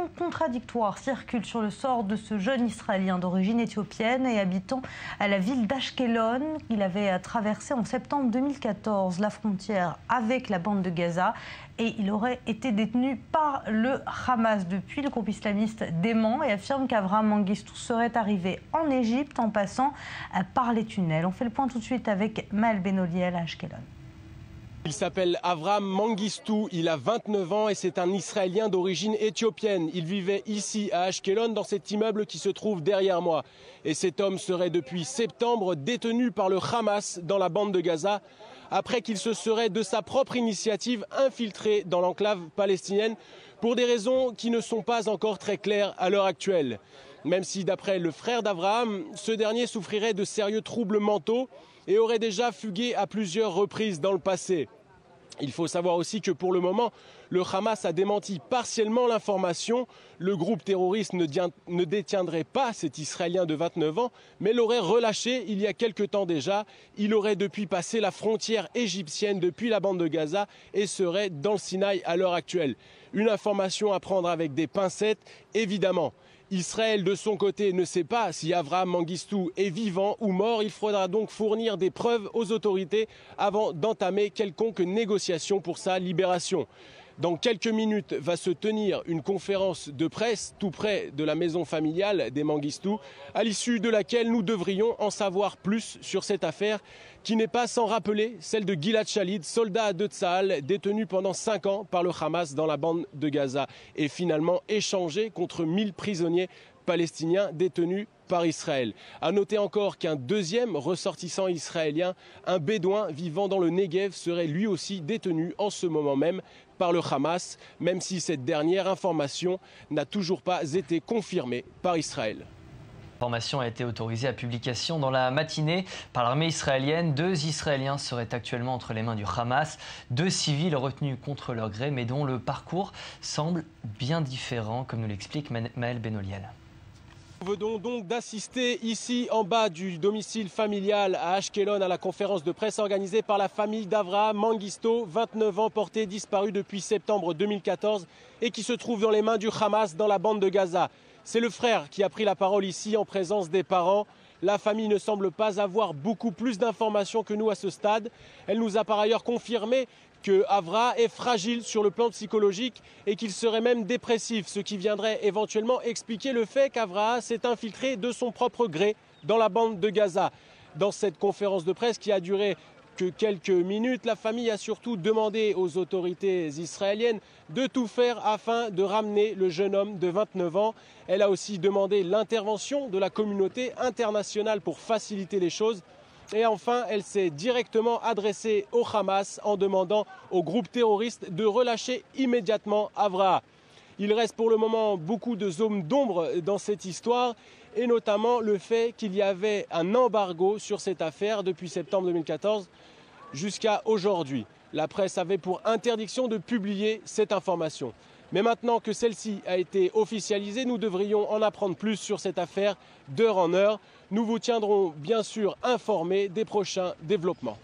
versions contradictoires circulent sur le sort de ce jeune Israélien d'origine éthiopienne et habitant à la ville d'Ashkelon. Il avait traversé en septembre 2014 la frontière avec la bande de Gaza et il aurait été détenu par le Hamas. Depuis, le groupe islamiste dément et affirme qu'Avraham Mengistu serait arrivé en Égypte en passant par les tunnels. On fait le point tout de suite avec Maël Benoliel à Ashkelon. Il s'appelle Avraham Mengistu, il a 29 ans et c'est un Israélien d'origine éthiopienne. Il vivait ici à Ashkelon dans cet immeuble qui se trouve derrière moi. Et cet homme serait depuis septembre détenu par le Hamas dans la bande de Gaza après qu'il se serait de sa propre initiative infiltré dans l'enclave palestinienne pour des raisons qui ne sont pas encore très claires à l'heure actuelle. Même si d'après le frère d'Avraham, ce dernier souffrirait de sérieux troubles mentaux et aurait déjà fugué à plusieurs reprises dans le passé. Il faut savoir aussi que pour le moment, le Hamas a démenti partiellement l'information. Le groupe terroriste ne détiendrait pas cet Israélien de 29 ans, mais l'aurait relâché il y a quelque temps déjà. Il aurait depuis passé la frontière égyptienne depuis la bande de Gaza et serait dans le Sinaï à l'heure actuelle. Une information à prendre avec des pincettes, évidemment. Israël, de son côté, ne sait pas si Avraham Mengistu est vivant ou mort. Il faudra donc fournir des preuves aux autorités avant d'entamer quelconque négociation pour sa libération. Dans quelques minutes va se tenir une conférence de presse tout près de la maison familiale des Mengistu, à l'issue de laquelle nous devrions en savoir plus sur cette affaire qui n'est pas sans rappeler celle de Gilad Shalit, soldat de Tsahal détenu pendant 5 ans par le Hamas dans la bande de Gaza et finalement échangé contre 1000 prisonniers palestiniens détenus par Israël. À noter encore qu'un deuxième ressortissant israélien, un bédouin vivant dans le Negev, serait lui aussi détenu en ce moment même par le Hamas, même si cette dernière information n'a toujours pas été confirmée par Israël. L'information a été autorisée à publication dans la matinée par l'armée israélienne. 2 Israéliens seraient actuellement entre les mains du Hamas, 2 civils retenus contre leur gré, mais dont le parcours semble bien différent, comme nous l'explique Maël Benoliel. Nous venons donc d'assister ici en bas du domicile familial à Ashkelon à la conférence de presse organisée par la famille d'Avraham Mengistu, 29 ans, porté disparu depuis septembre 2014 et qui se trouve dans les mains du Hamas dans la bande de Gaza. C'est le frère qui a pris la parole ici en présence des parents. La famille ne semble pas avoir beaucoup plus d'informations que nous à ce stade. Elle nous a par ailleurs confirmé que Avra est fragile sur le plan psychologique et qu'il serait même dépressif, ce qui viendrait éventuellement expliquer le fait qu'Avra s'est infiltré de son propre gré dans la bande de Gaza. Dans cette conférence de presse qui a duré que quelques minutes, la famille a surtout demandé aux autorités israéliennes de tout faire afin de ramener le jeune homme de 29 ans. Elle a aussi demandé l'intervention de la communauté internationale pour faciliter les choses. Et enfin, elle s'est directement adressée au Hamas en demandant au groupe terroriste de relâcher immédiatement Avra. Il reste pour le moment beaucoup de zones d'ombre dans cette histoire et notamment le fait qu'il y avait un embargo sur cette affaire depuis septembre 2014 jusqu'à aujourd'hui. La presse avait pour interdiction de publier cette information. Mais maintenant que celle-ci a été officialisée, nous devrions en apprendre plus sur cette affaire d'heure en heure. Nous vous tiendrons bien sûr informés des prochains développements.